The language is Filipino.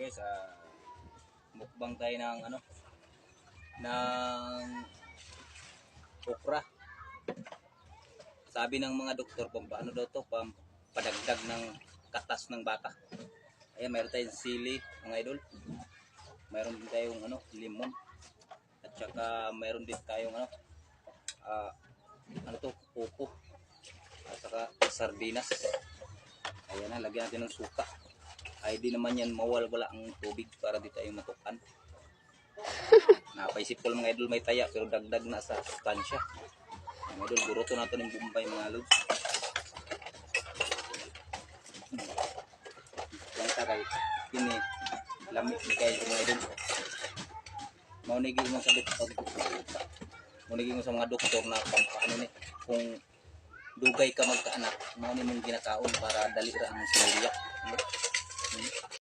guys, mukbang tayo ng ng okra. Sabi ng mga doktor paano daw to, padagdag ng katas ng bata. Ayan, mayroon tayong sili mga idol. Mayroon din tayong limon. At saka mayroon din tayong pupo. At saka sardinas. Ayan na, lagyan natin ng suka. Ay di naman yan mawala ang tubig para di tayo matukan. Napaisip ko lang mga idol, may taya pero dagdag na sa sustansya. Mga idol, buruto natin ng bumbay mga lods. Yung tagay, ini lamit ni kayo mga idol. Maunigin mo sa doktor. Maunigin mo sa mga doktor na kung dugay ka magkaanak, maunin mong ginakaon para dali ra ang similya.